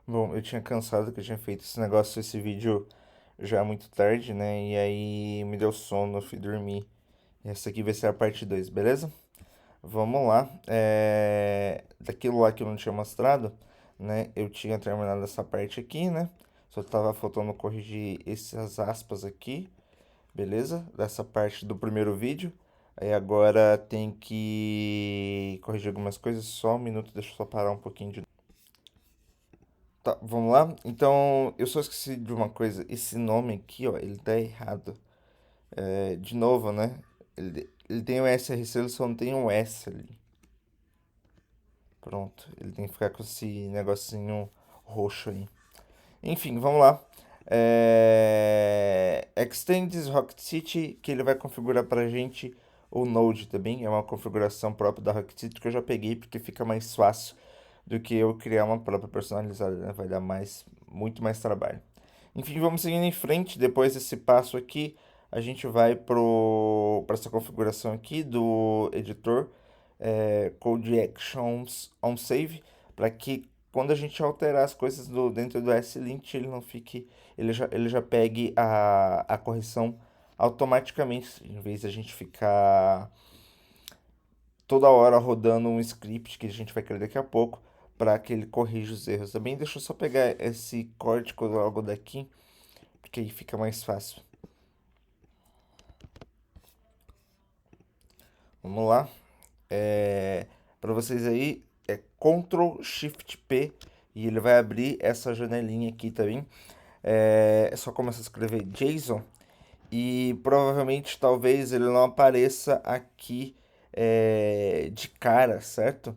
Bom, eu tinha cansado que eu tinha feito esse negócio, esse vídeo já muito tarde, né? E aí me deu sono, eu fui dormir. E essa aqui vai ser a parte 2, beleza? Vamos lá. Daquilo lá que eu não tinha mostrado, né? Eu tinha terminado essa parte aqui, né? Só tava faltando corrigir essas aspas aqui, beleza? Dessa parte do primeiro vídeo. Aí agora tem que corrigir algumas coisas. Só um minuto, deixa eu só parar um pouquinho de. Tá, vamos lá? Então, eu só esqueci de uma coisa. Esse nome aqui, ó, ele tá errado. De novo, né? Ele tem o SRC, ele só não tem um S ali. Pronto. Ele tem que ficar com esse negocinho roxo aí. Enfim, vamos lá. Extends Rocket City, que ele vai configurar pra gente o Node também. É uma configuração própria da Rocket City que eu já peguei porque fica mais fácil do que eu criar uma própria personalizada, né? Vai dar muito mais trabalho. Enfim, vamos seguindo em frente. Depois desse passo aqui, a gente vai para essa configuração aqui do editor Code Actions on Save, para que quando a gente alterar as coisas dentro do S-Lint, ele não fique, ele já pegue a correção automaticamente, em vez de a gente ficar toda hora rodando um script que a gente vai criar daqui a pouco para que ele corrija os erros. Também deixa eu só pegar esse código logo daqui, porque aí fica mais fácil. Vamos lá. Para vocês aí, é Ctrl Shift P e ele vai abrir essa janelinha aqui também. É só começar a escrever JSON e provavelmente talvez ele não apareça aqui de cara, certo?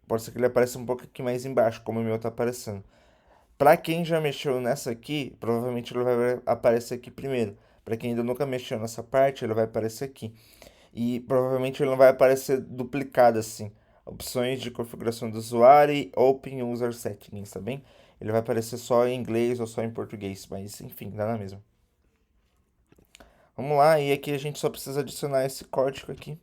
Pode ser que ele apareça um pouco aqui mais embaixo, como o meu tá aparecendo. Para quem já mexeu nessa aqui, provavelmente ele vai aparecer aqui primeiro. Para quem ainda nunca mexeu nessa parte, ele vai aparecer aqui. E provavelmente ele não vai aparecer duplicado assim. Opções de configuração do usuário e Open User Settings, tá bem? Ele vai aparecer só em inglês ou só em português, mas enfim, dá na mesma. Vamos lá, e aqui a gente só precisa adicionar esse código aqui.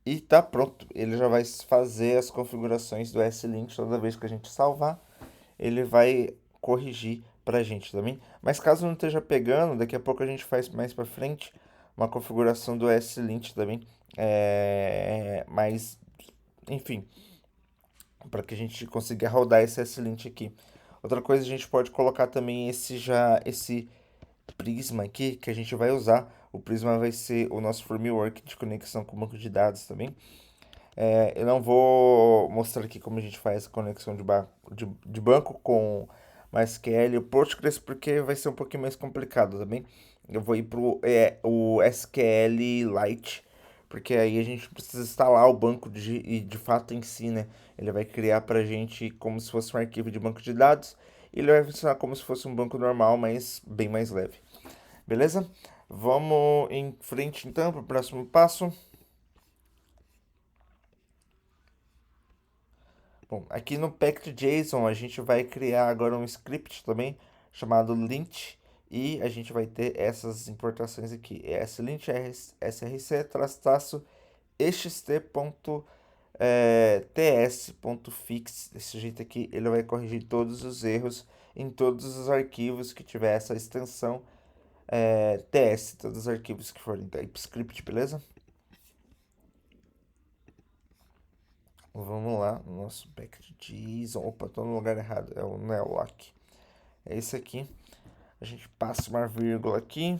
E tá pronto. Ele já vai fazer as configurações do S-Lint toda vez que a gente salvar. Ele vai corrigir pra gente também. Mas caso não esteja pegando, daqui a pouco a gente faz mais pra frente uma configuração do S-Lint também. Mas, enfim, para que a gente consiga rodar esse S-Lint aqui. Outra coisa, a gente pode colocar também esse Prisma aqui que a gente vai usar. O Prisma vai ser o nosso framework de conexão com o banco de dados também. Eu não vou mostrar aqui como a gente faz a conexão de banco com MySQL e o Postgres, porque vai ser um pouquinho mais complicado também. Eu vou ir o SQLite, porque aí a gente precisa instalar o banco e de fato em si, né? Ele vai criar pra gente como se fosse um arquivo de banco de dados. E ele vai funcionar como se fosse um banco normal, mas bem mais leve. Beleza? Vamos em frente então para o próximo passo. Bom, aqui no packed.json a gente vai criar agora um script também chamado lint e a gente vai ter essas importações aqui. Lint src traço xt.ts.fix. Desse jeito aqui ele vai corrigir todos os erros em todos os arquivos que tiver essa extensão ts, todos os arquivos que forem TypeScript, beleza? Vamos lá, nosso packed.json. Opa, tô no lugar errado, é o Neolock. É esse aqui. A gente passa uma vírgula aqui,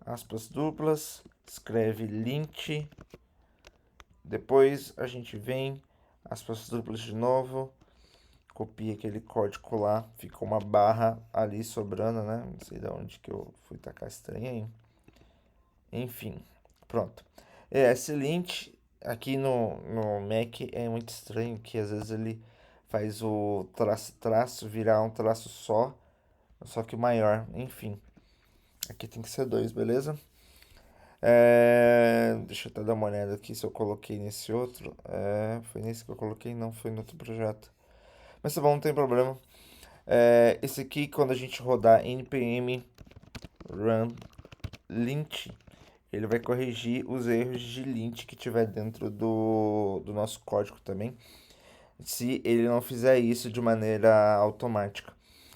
aspas duplas, escreve lint, depois a gente vem, aspas duplas de novo, copia aquele código lá, fica uma barra ali sobrando, né? Não sei de onde que eu fui tacar esse trem aí. Enfim, pronto. Esse lint aqui no Mac é muito estranho, que às vezes ele faz o traço virar um traço só que maior, enfim. Aqui tem que ser dois, beleza? Deixa eu até dar uma olhada aqui se eu coloquei nesse outro. Foi nesse que eu coloquei? Não, foi no outro projeto. Mas tá bom, não tem problema. Esse aqui, quando a gente rodar npm run lint, ele vai corrigir os erros de lint que tiver dentro do nosso código também. se ele não fizer isso de maneira automática.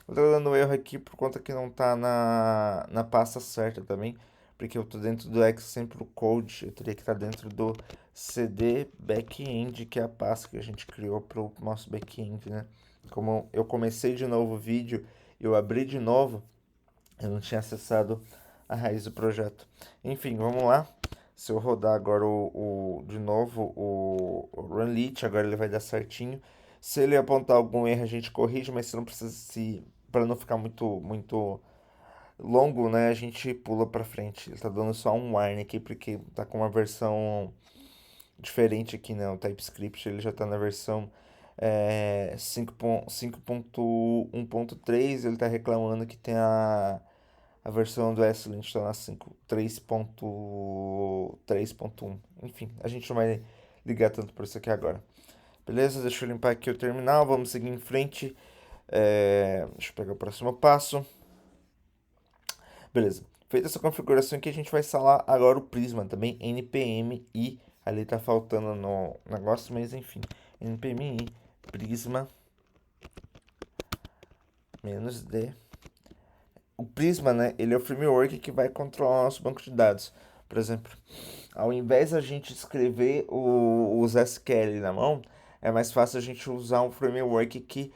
Eu tô dando erro aqui por conta que não tá na pasta certa também, porque eu tô dentro do Example Code, eu teria que estar dentro do CD Backend, que é a pasta que a gente criou pro nosso backend, né? Como eu comecei de novo o vídeo, eu abri de novo, eu não tinha acessado a raiz do projeto. Enfim, vamos lá. Se eu rodar agora de novo o Runlit, agora ele vai dar certinho. Se ele apontar algum erro, a gente corrige, mas se não precisa se para não ficar muito longo, né, a gente pula para frente. Ele tá dando só um warning aqui porque tá com uma versão diferente aqui, né? O TypeScript ele já tá na versão 5.1.3, ele tá reclamando que tem a versão do Excelente está na 5.3.3.1. Enfim, a gente não vai ligar tanto por isso aqui agora. Beleza? Deixa eu limpar aqui o terminal. Vamos seguir em frente. Deixa eu pegar o próximo passo. Beleza. Feita essa configuração aqui, a gente vai instalar agora o Prisma também. npm i. Ali tá faltando no negócio, mas enfim. npm i Prisma -d. O Prisma, né? Ele é o framework que vai controlar o nosso banco de dados. Por exemplo, ao invés da gente escrever os SQL na mão, é mais fácil a gente usar um framework que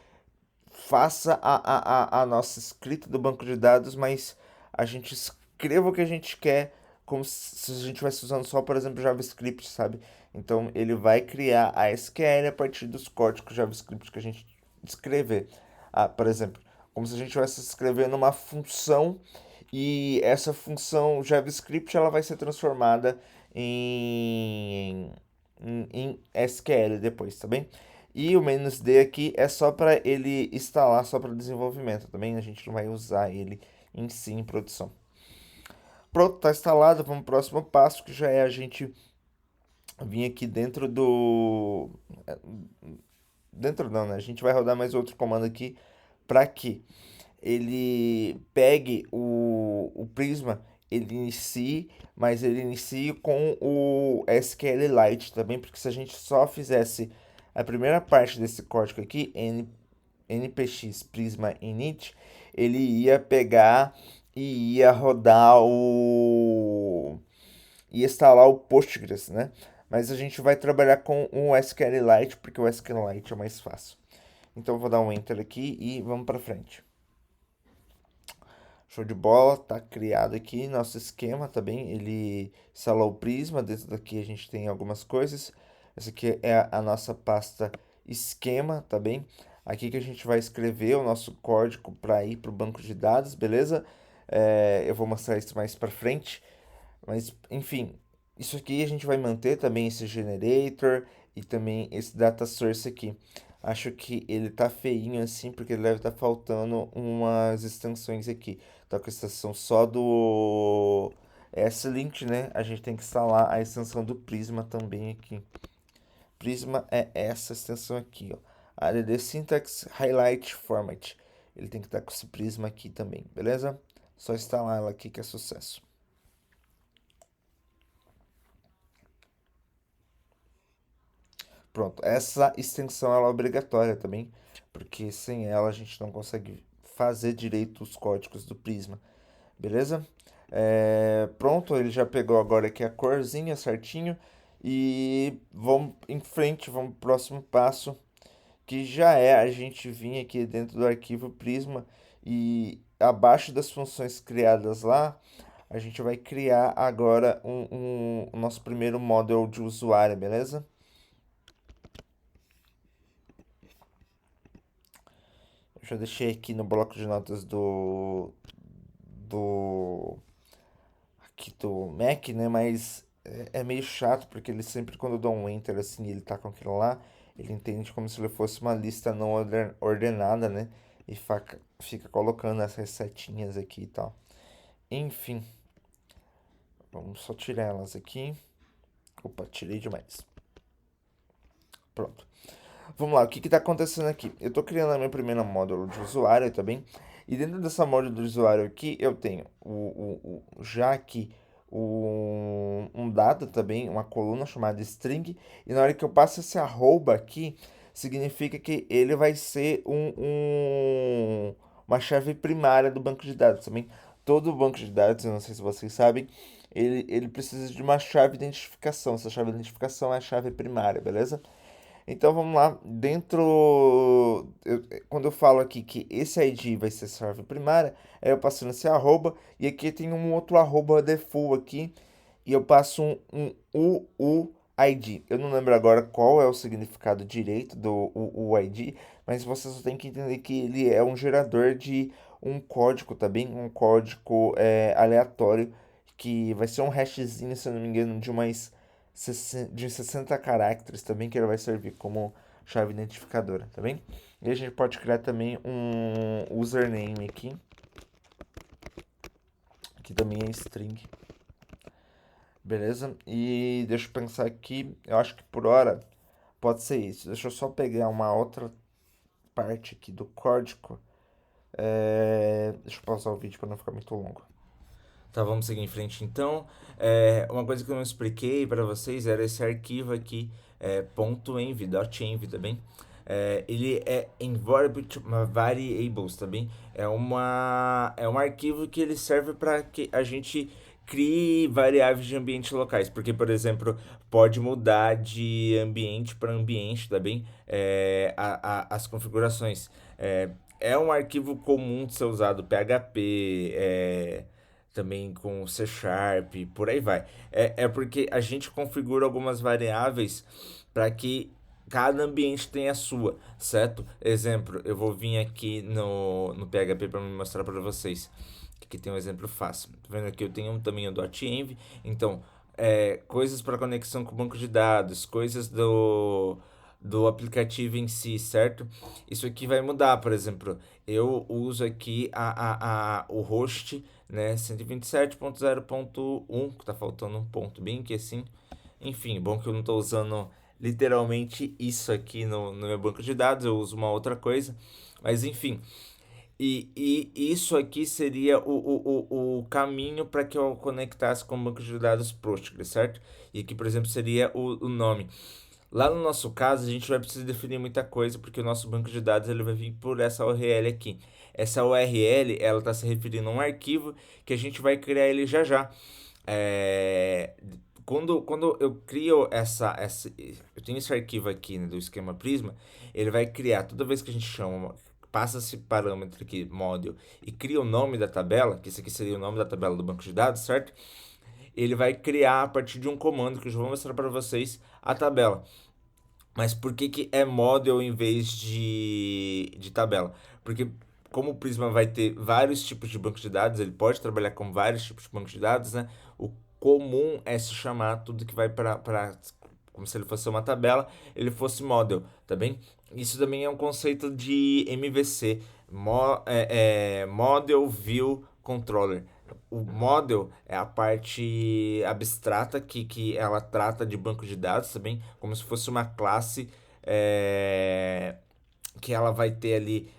faça a nossa escrita do banco de dados, mas a gente escreva o que a gente quer, como se a gente estivesse usando só, por exemplo, JavaScript, sabe? Então ele vai criar a SQL a partir dos códigos JavaScript que a gente escrever. Por exemplo, como se a gente estivesse escrevendo uma função e essa função JavaScript ela vai ser transformada em SQL depois, tá bem? E o "-d" aqui é só para ele instalar, só para desenvolvimento também. A gente não vai usar ele em si em produção. Pronto, está instalado. Vamos pro próximo passo, que já é a gente vir aqui dentro do... Dentro não, né? A gente vai rodar mais outro comando aqui para que ele pegue o Prisma, ele inicie, mas ele inicie com o SQLite também, porque se a gente só fizesse a primeira parte desse código aqui, npx prisma init, ele ia pegar e ia rodar ia instalar o Postgres, né? Mas a gente vai trabalhar com o SQLite, porque o SQLite é mais fácil. Então eu vou dar um enter aqui e vamos para frente. Show de bola, tá criado aqui nosso esquema, tá bem? Ele instalou o Prisma, dentro daqui a gente tem algumas coisas. Essa aqui é a nossa pasta esquema, tá bem? Aqui que a gente vai escrever o nosso código para ir para o banco de dados, beleza? Eu vou mostrar isso mais para frente, mas enfim, isso aqui a gente vai manter também esse generator e também esse data source aqui. Acho que ele tá feinho assim, porque ele deve estar faltando umas extensões aqui. Tá com a extensão só do S-Lint, né? A gente tem que instalar a extensão do Prisma também aqui. Prisma é essa extensão aqui, ó. ADD Syntax Highlight Format. Ele tem que estar com esse Prisma aqui também, beleza? Só instalar ela aqui que é sucesso. Pronto, essa extensão ela é obrigatória também, porque sem ela a gente não consegue fazer direito os códigos do Prisma, beleza? Pronto, ele já pegou agora aqui a corzinha certinho e vamos em frente, vamos pro próximo passo, que já é a gente vir aqui dentro do arquivo Prisma e abaixo das funções criadas lá, a gente vai criar agora o nosso primeiro model de usuário, beleza? Eu já deixei aqui no bloco de notas do aqui do Mac, né? Mas é meio chato porque ele sempre quando eu dou um enter assim, ele tá com aquilo lá, ele entende como se ele fosse uma lista não ordenada, né? E fica colocando essas setinhas aqui e tal. Enfim, vamos só tirar elas aqui. Opa, tirei demais. Pronto. Vamos lá, o que está acontecendo aqui? Eu estou criando a minha primeira módulo de usuário também. E dentro dessa módulo de usuário aqui, eu tenho já aqui um dado também, uma coluna chamada string. E na hora que eu passo esse arroba aqui, significa que ele vai ser uma chave primária do banco de dados também. Todo banco de dados, eu não sei se vocês sabem, ele precisa de uma chave de identificação. Essa chave de identificação é a chave primária, beleza? Então vamos lá, quando eu falo aqui que esse ID vai ser a chave primária, aí eu passo nesse arroba, e aqui tem um outro arroba default aqui, e eu passo um UUID. Eu não lembro agora qual é o significado direito do UUID, mas você só tem que entender que ele é um gerador de um código, tá bem? Um código aleatório, que vai ser um hashzinho, se eu não me engano, de 60 caracteres também, que ele vai servir como chave identificadora, tá bem? E a gente pode criar também um username aqui, que também é string, beleza? E deixa eu pensar aqui, eu acho que por hora pode ser isso. Deixa eu só pegar uma outra parte aqui do código. Deixa eu pausar o vídeo para não ficar muito longo. Tá, vamos seguir em frente então. Uma coisa que eu não expliquei para vocês era esse arquivo aqui, .env, tá bem? Ele é environment variables, tá bem? É um arquivo que ele serve para que a gente crie variáveis de ambiente locais, porque, por exemplo, pode mudar de ambiente para ambiente, tá bem? As configurações. É um arquivo comum de ser usado PHP, também com C Sharp, por aí vai. É porque a gente configura algumas variáveis para que cada ambiente tenha a sua, certo? Exemplo, eu vou vir aqui no PHP para mostrar para vocês. Aqui tem um exemplo fácil. Tá vendo aqui? Eu tenho também o .env. Então, coisas para conexão com o banco de dados, coisas do aplicativo em si, certo? Isso aqui vai mudar, por exemplo, eu uso aqui o host, né, 127.0.1, que tá faltando um ponto bem aqui assim. Enfim, bom que eu não estou usando literalmente isso aqui no meu banco de dados, eu uso uma outra coisa, mas enfim. E isso aqui seria o caminho para que eu conectasse com o banco de dados Postgres, certo? E aqui, por exemplo, seria o nome. Lá no nosso caso, a gente vai precisar definir muita coisa, porque o nosso banco de dados ele vai vir por essa URL aqui. Essa URL, ela está se referindo a um arquivo que a gente vai criar ele já já. É, quando eu crio eu tenho esse arquivo aqui, né, do esquema Prisma, ele vai criar, toda vez que a gente chama, passa esse parâmetro aqui, model, e cria o nome da tabela, que esse aqui seria o nome da tabela do banco de dados, certo? Ele vai criar a partir de um comando que eu já vou mostrar para vocês a tabela. Mas por que que é model em vez de tabela? Porque como o Prisma vai ter vários tipos de banco de dados, ele pode trabalhar com vários tipos de banco de dados, né? O comum é se chamar tudo que vai para como se ele fosse uma tabela, ele fosse model, tá bem? Isso também é um conceito de MVC, Model View Controller. O model é a parte abstrata que ela trata de banco de dados também, como se fosse uma classe que ela vai ter ali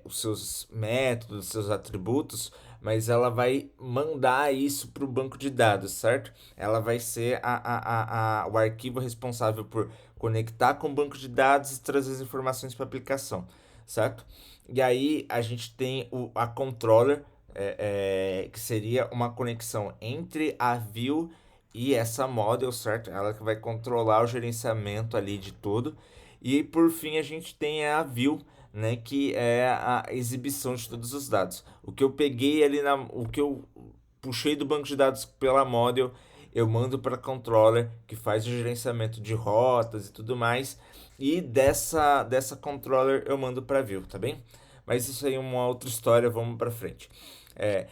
os seus métodos, os seus atributos, mas ela vai mandar isso para o banco de dados, certo? Ela vai ser o arquivo responsável por conectar com o banco de dados e trazer as informações para a aplicação, certo? E aí a gente tem a controller, que seria uma conexão entre a view e essa model, certo? Ela que vai controlar o gerenciamento ali de tudo. E por fim a gente tem a view, né, que é a exibição de todos os dados. O que eu peguei ali o que eu puxei do banco de dados pela model, eu mando para controller que faz o gerenciamento de rotas e tudo mais. E dessa controller eu mando para view, tá bem? Mas isso aí é uma outra história, vamos para frente. É,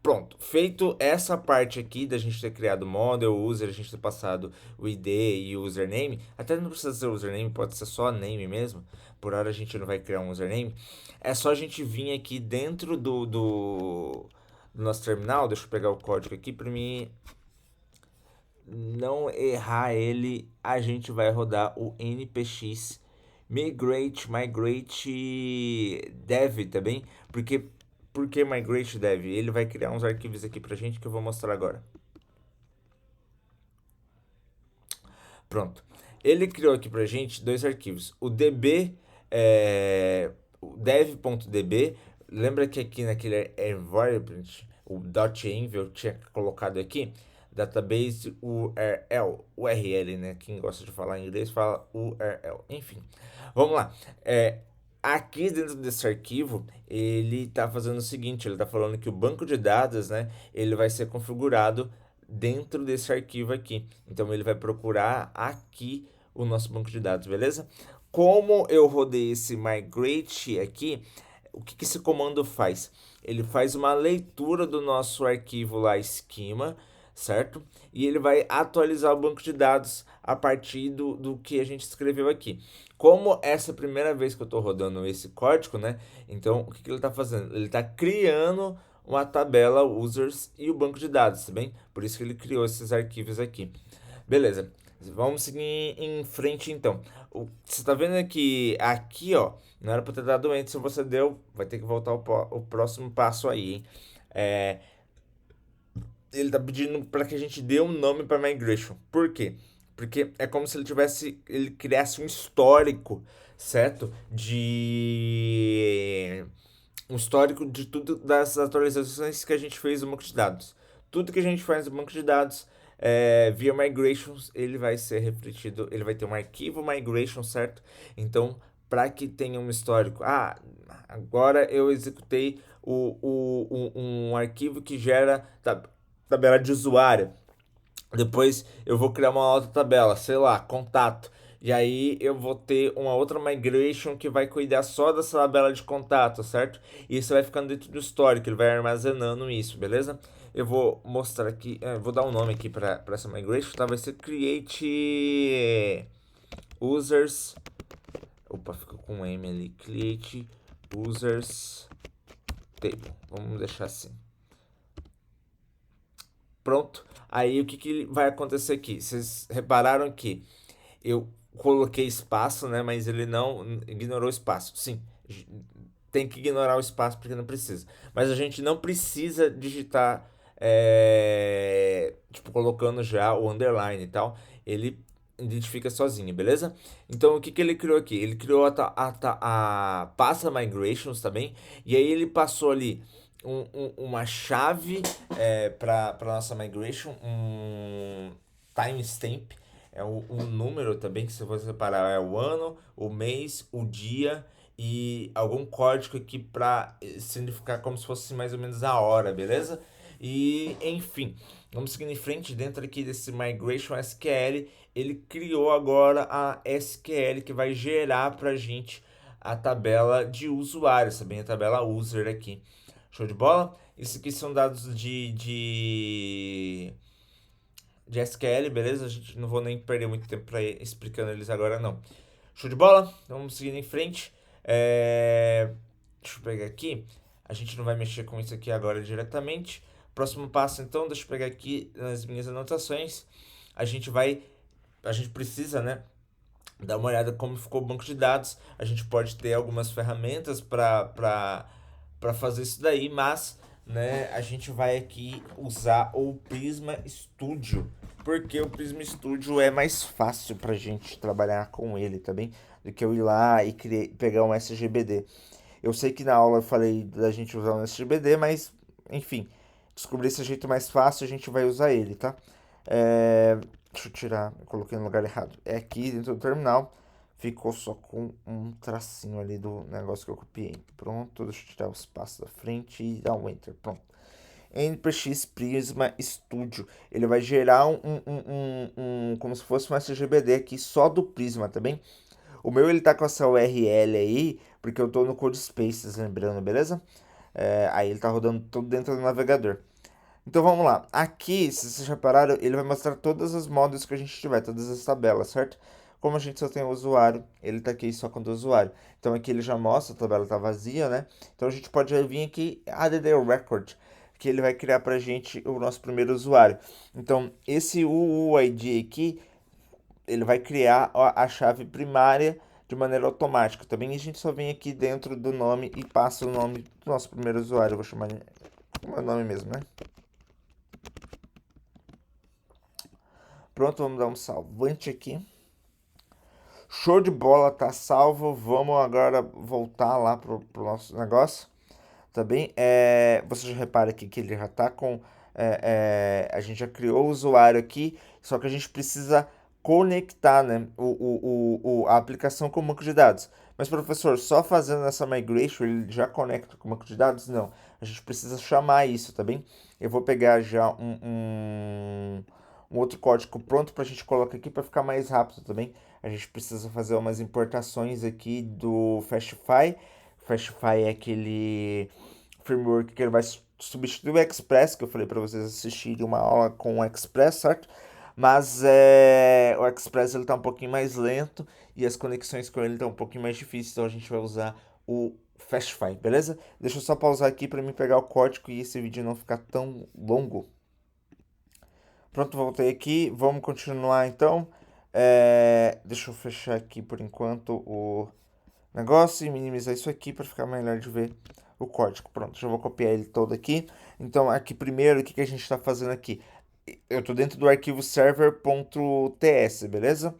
Pronto, feito essa parte aqui da gente ter criado o model, o user, a gente ter passado o ID e o username, até não precisa ser username, pode ser só name mesmo, por hora a gente não vai criar um username, é só a gente vir aqui dentro do nosso terminal, deixa eu pegar o código aqui para mim não errar ele, a gente vai rodar o npx migrate dev, tá bem? Por que migrate dev? Ele vai criar uns arquivos aqui pra gente que eu vou mostrar agora. Pronto. ele criou aqui pra gente dois arquivos. O DB, o dev.db, lembra que aqui naquele environment, o .env eu tinha colocado aqui, database URL, né? Quem gosta de falar inglês fala URL. Enfim, vamos lá. Aqui dentro desse arquivo, ele está fazendo o seguinte, ele está falando que o banco de dados, né, ele vai ser configurado dentro desse arquivo aqui. Então, ele vai procurar aqui o nosso banco de dados, beleza? Como eu rodei esse migrate aqui, o que esse comando faz? Ele faz uma leitura do nosso arquivo lá, esquema, certo? E ele vai atualizar o banco de dados a partir do que a gente escreveu aqui. Como essa é a primeira vez que eu estou rodando esse código, né? Então, o que ele está fazendo? Ele está criando uma tabela users e o banco de dados, tá bem? Por isso que ele criou esses arquivos aqui. Beleza. Vamos seguir em frente então. Você está vendo que aqui, ó, não era para ter dado enter, se você deu, vai ter que voltar o próximo passo aí, hein? Ele tá pedindo para que a gente dê um nome para migration. Por quê? Porque é como se ele criasse um histórico, certo? Um histórico de tudo das atualizações que a gente fez no banco de dados. Tudo que a gente faz no banco de dados via migrations, ele vai ser refletido, ele vai ter um arquivo migration, certo? Então, para que tenha um histórico, agora eu executei um arquivo que gera tabela de usuário. Depois eu vou criar uma outra tabela, sei lá, contato. E aí eu vou ter uma outra migration que vai cuidar só dessa tabela de contato, certo? E isso vai ficando dentro do histórico, ele vai armazenando isso, beleza? Eu vou mostrar aqui, vou dar um nome aqui para essa migration, tá? Vai ser create users. Opa, ficou com um M ali. Create users table. Vamos deixar assim. Pronto. Aí o que vai acontecer aqui? Vocês repararam que eu coloquei espaço, né? Mas ele não ignorou o espaço. Sim, tem que ignorar o espaço porque não precisa. Mas a gente não precisa digitar, tipo, colocando já o underline e tal. Ele identifica sozinho, beleza? Então, o que ele criou aqui? Ele criou a passa migrations também. E aí ele passou ali uma chave para nossa migration, um timestamp, um número também, que se você separar é o ano, o mês, o dia e algum código aqui para significar como se fosse mais ou menos a hora, beleza? E enfim, vamos seguindo em frente. Dentro aqui desse Migration SQL, ele criou agora a SQL que vai gerar para a gente a tabela de usuários, também a tabela user aqui. Show de bola? Isso aqui são dados de SQL, beleza? A gente não vou nem perder muito tempo para explicando eles agora, não. Show de bola? Então, vamos seguindo em frente. Deixa eu pegar aqui. A gente não vai mexer com isso aqui agora diretamente. Próximo passo, então, deixa eu pegar aqui nas minhas anotações. A gente precisa, né, dar uma olhada como ficou o banco de dados. A gente pode ter algumas ferramentas para fazer isso daí, mas, né, a gente vai aqui usar o Prisma Studio, porque o Prisma Studio é mais fácil para a gente trabalhar com ele também, do que eu ir lá e pegar um SGBD. Eu sei que na aula eu falei da gente usar um SGBD, mas, enfim, descobrir esse jeito mais fácil, a gente vai usar ele, tá? Deixa eu tirar, eu coloquei no lugar errado. É aqui dentro do terminal, ficou só com um tracinho ali do negócio que eu copiei. Pronto, deixa eu tirar o espaço da frente e dar um Enter. Pronto. NPX Prisma Studio. Ele vai gerar como se fosse um SGBD aqui só do Prisma, tá bem? O meu ele tá com essa URL aí, porque eu tô no CodeSpaces, lembrando, beleza? Aí ele tá rodando tudo dentro do navegador. Então vamos lá. Aqui, se vocês repararam, ele vai mostrar todas as modos que a gente tiver, todas as tabelas, certo? Como a gente só tem o usuário, ele tá aqui só com o usuário. Então aqui ele já mostra, a tabela tá vazia, né? Então a gente pode vir aqui, add record, que ele vai criar pra gente o nosso primeiro usuário. Então esse UUID aqui, ele vai criar a chave primária de maneira automática. Também a gente só vem aqui dentro do nome e passa o nome do nosso primeiro usuário. Eu vou chamar o meu nome mesmo, né? Pronto, vamos dar um salvante aqui. Show de bola, tá salvo. Vamos agora voltar lá pro nosso negócio, tá bem? Você já repara aqui que ele já tá com. A gente já criou o usuário aqui, só que a gente precisa conectar, né, a aplicação com o banco de dados. Mas, professor, só fazendo essa migration ele já conecta com o banco de dados? Não. A gente precisa chamar isso, tá bem? Eu vou pegar já um outro código pronto para a gente colocar aqui para ficar mais rápido também. A gente precisa fazer umas importações aqui do Fastify. Fastify é aquele framework que ele vai substituir o Express, que eu falei para vocês assistirem uma aula com o Express, certo? Mas o Express ele tá um pouquinho mais lento e as conexões com ele estão um pouquinho mais difíceis, então a gente vai usar o Fastify, beleza? Deixa eu só pausar aqui para mim pegar o código e esse vídeo não ficar tão longo. Pronto, voltei aqui. Vamos continuar então. Deixa eu fechar aqui por enquanto o negócio e minimizar isso aqui para ficar melhor de ver o código. Pronto, já vou copiar ele todo aqui. Então, aqui primeiro, o que a gente está fazendo aqui? Eu estou dentro do arquivo server.ts, beleza?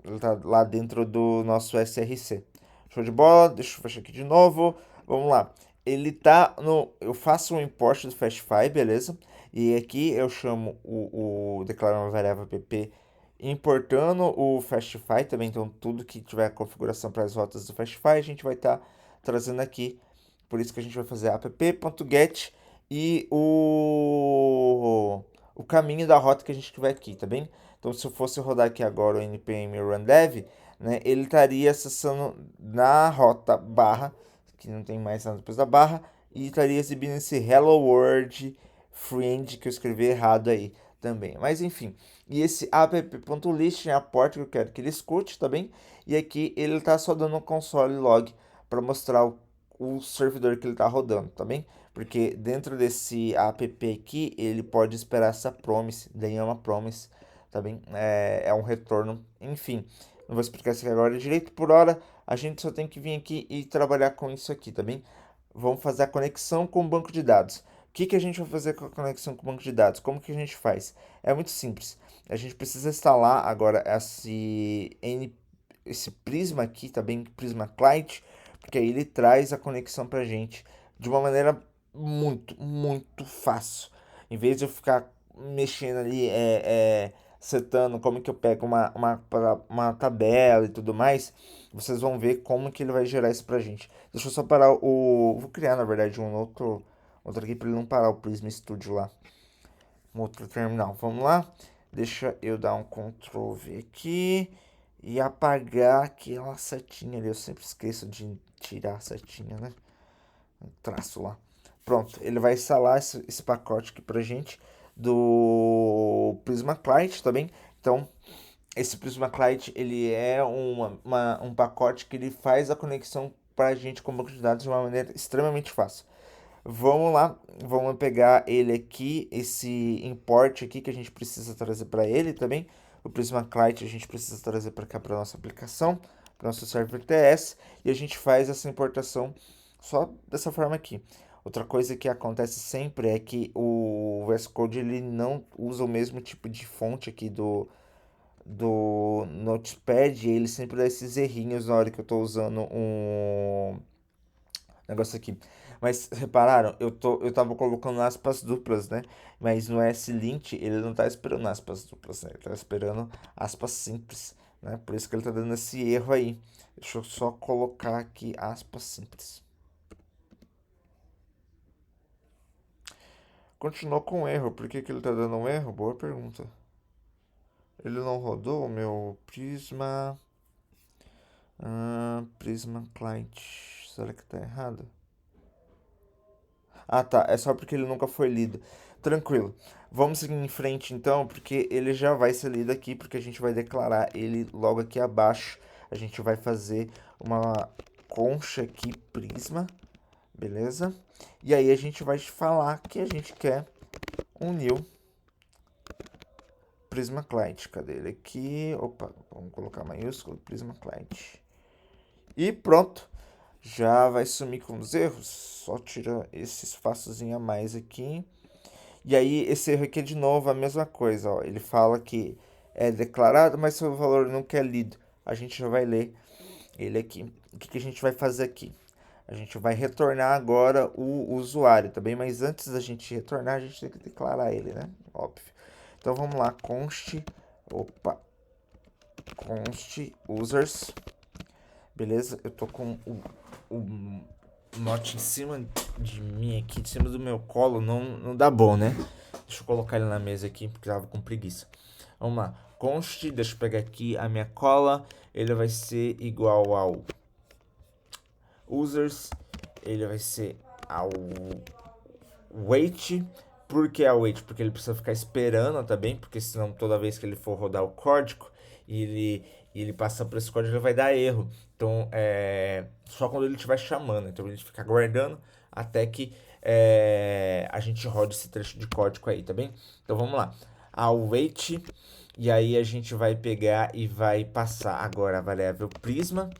Ele está lá dentro do nosso SRC. Show de bola, deixa eu fechar aqui de novo. Vamos lá. Ele tá no. Eu faço um import do Fastify, beleza? E aqui eu chamo declaro uma variável app importando o Fastify também. Então, tudo que tiver configuração para as rotas do Fastify, a gente vai estar trazendo aqui. Por isso que a gente vai fazer app.get e o caminho da rota que a gente tiver aqui, tá bem? Então, se eu fosse rodar aqui agora o npm run dev, né, ele estaria acessando na rota barra, que não tem mais nada depois da barra, e estaria exibindo esse hello world friend que eu escrevi errado aí também. Mas enfim, e esse app.list é a porta que eu quero que ele escute, tá bem? E aqui ele está só dando um console log para mostrar o servidor que ele está rodando, tá bem? Porque dentro desse app aqui, ele pode esperar essa promise, daí é uma promise, tá bem? É um retorno, enfim. Não vou explicar isso aqui agora direito. Por hora, a gente só tem que vir aqui e trabalhar com isso aqui, tá bem? Vamos fazer a conexão com o banco de dados. O que a gente vai fazer com a conexão com o banco de dados? Como que a gente faz? É muito simples. A gente precisa instalar agora esse Prisma aqui, tá bem? Prisma Client, porque aí ele traz a conexão pra gente de uma maneira muito, muito fácil. Em vez de eu ficar mexendo ali, setando como que eu pego uma tabela e tudo mais, vocês vão ver como que ele vai gerar isso pra gente. Deixa eu só parar o... Vou criar, na verdade, outro aqui pra ele não parar o Prisma Studio lá. Um outro terminal. Vamos lá. Deixa eu dar um Ctrl V aqui e apagar aquela setinha ali. Eu sempre esqueço de tirar a setinha, né? Um traço lá. Pronto, ele vai instalar esse pacote aqui pra gente do Prisma Client também. Então, esse Prisma Client ele é um pacote que ele faz a conexão pra gente com o banco de dados de uma maneira extremamente fácil. Vamos lá, vamos pegar ele aqui, esse import aqui que a gente precisa trazer para ele também. O Prisma Client a gente precisa trazer para cá para nossa aplicação, para nosso server TS, e a gente faz essa importação só dessa forma aqui. Outra coisa que acontece sempre é que o VS Code ele não usa o mesmo tipo de fonte aqui do Notepad, e ele sempre dá esses errinhos na hora que eu estou usando um negócio aqui. Mas repararam, eu tava colocando aspas duplas, né? Mas no S-Lint ele não tá esperando aspas duplas, né? Ele tá esperando aspas simples, né? Por isso que ele tá dando esse erro aí. Deixa eu só colocar aqui aspas simples. Continuou com erro. Por que que ele tá dando um erro? Boa pergunta. Ele não rodou o meu Prisma. Prisma Client. Será que tá errado? Ah, tá. É só porque ele nunca foi lido. Tranquilo. Vamos seguir em frente então, porque ele já vai ser lido aqui, porque a gente vai declarar ele logo aqui abaixo. A gente vai fazer uma concha aqui, prisma, beleza? E aí a gente vai falar que a gente quer um new Prisma Client. Cadê ele aqui? Opa, vamos colocar maiúsculo, Prisma Client. E pronto. Já vai sumir com os erros. Só tira esse espaçozinho a mais aqui. E aí, esse erro aqui é de novo a mesma coisa, ó. Ele fala que é declarado, mas se o valor nunca é lido, a gente já vai ler ele aqui. O que que a gente vai fazer aqui? A gente vai retornar agora o usuário, tá bem? Mas antes da gente retornar, a gente tem que declarar ele, né? Óbvio. Então vamos lá, opa, const users, beleza? Eu tô com o note em cima de mim aqui, em cima do meu colo, não dá bom, né? Deixa eu colocar ele na mesa aqui, porque eu tava com preguiça. Vamos lá, const, deixa eu pegar aqui a minha cola, ele vai ser igual ao users, ele vai ser ao wait. Por que await? Porque ele precisa ficar esperando também, porque senão toda vez que ele for rodar o código e ele passar por esse código, ele vai dar erro. Então, só quando ele estiver chamando. Então, ele fica aguardando até que a gente rode esse trecho de código aí, tá bem? Então, vamos lá. Await, e aí a gente vai pegar e vai passar agora a variável prisma,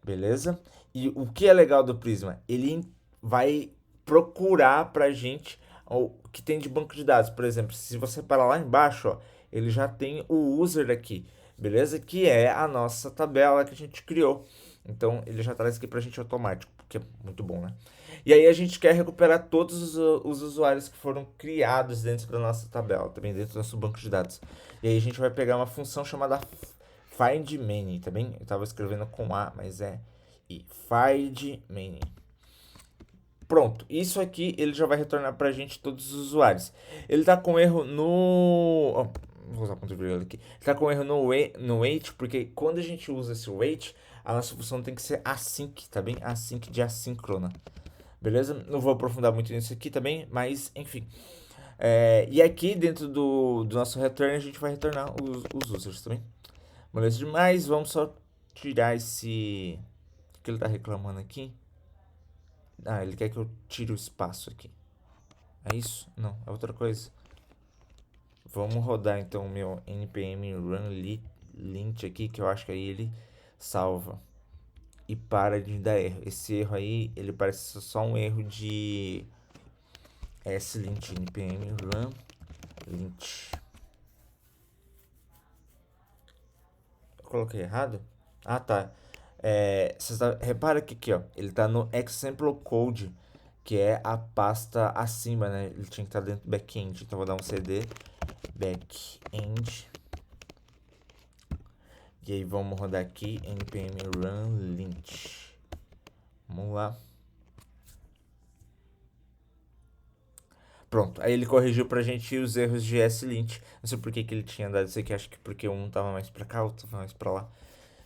beleza? E o que é legal do prisma? Ele vai procurar pra gente o que tem de banco de dados. Por exemplo, se você parar lá embaixo, ó, ele já tem o user aqui, beleza? Que é a nossa tabela que a gente criou. Então, ele já traz aqui pra gente automático, que é muito bom, né? E aí a gente quer recuperar todos os usuários que foram criados dentro da nossa tabela, também dentro do nosso banco de dados. E aí a gente vai pegar uma função chamada find many, tá bem? Eu tava escrevendo com A, mas é find many. Pronto, isso aqui ele já vai retornar pra gente todos os usuários. Ele tá com erro no... Oh, vou usar o ponto vírgula aqui. Ele tá com erro no wait, porque quando a gente usa esse wait, a nossa função tem que ser async, tá bem? Async de assíncrona. Beleza? Não vou aprofundar muito nisso aqui também, mas enfim. E aqui dentro do nosso return a gente vai retornar os users também. Beleza demais, vamos só tirar esse... O que ele tá reclamando aqui? Ah, ele quer que eu tire o espaço aqui. É isso? Não, é outra coisa. Vamos rodar então o meu npm run lint aqui, que eu acho que aí ele salva. E para de dar erro. Esse erro aí, ele parece só um erro de slint npm run lint. Eu coloquei errado? Ah, tá. Repara que aqui, ó, ele tá no example code, que é a pasta acima, né? Ele tinha que estar dentro do back-end. Então, vou dar um cd back-end. E aí, vamos rodar aqui npm run lint. Vamos lá. Pronto, aí ele corrigiu pra gente os erros de slint. Não sei por que ele tinha dado isso aqui, acho que porque um tava mais pra cá, outro tava mais pra lá.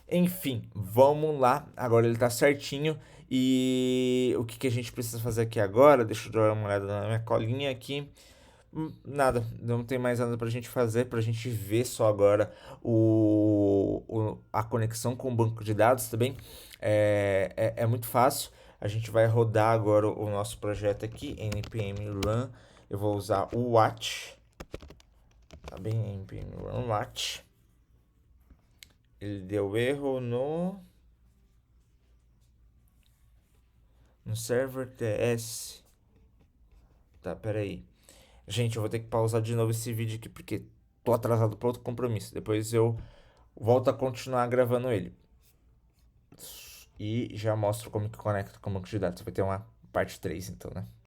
Enfim, vamos lá. Agora ele tá certinho. E o que a gente precisa fazer aqui agora? Deixa eu dar uma olhada na minha colinha aqui. Nada, não tem mais nada pra gente fazer, pra gente ver só agora a conexão com o banco de dados também. É muito fácil. A gente vai rodar agora o nosso projeto aqui, npm run. Eu vou usar o watch, tá bem? npm run watch. Ele deu erro no server TS. Tá, peraí. Gente, eu vou ter que pausar de novo esse vídeo aqui porque tô atrasado para outro compromisso. Depois eu volto a continuar gravando ele. E já mostro como que conecta com o banco de dados. Vai ter uma parte 3 então, né?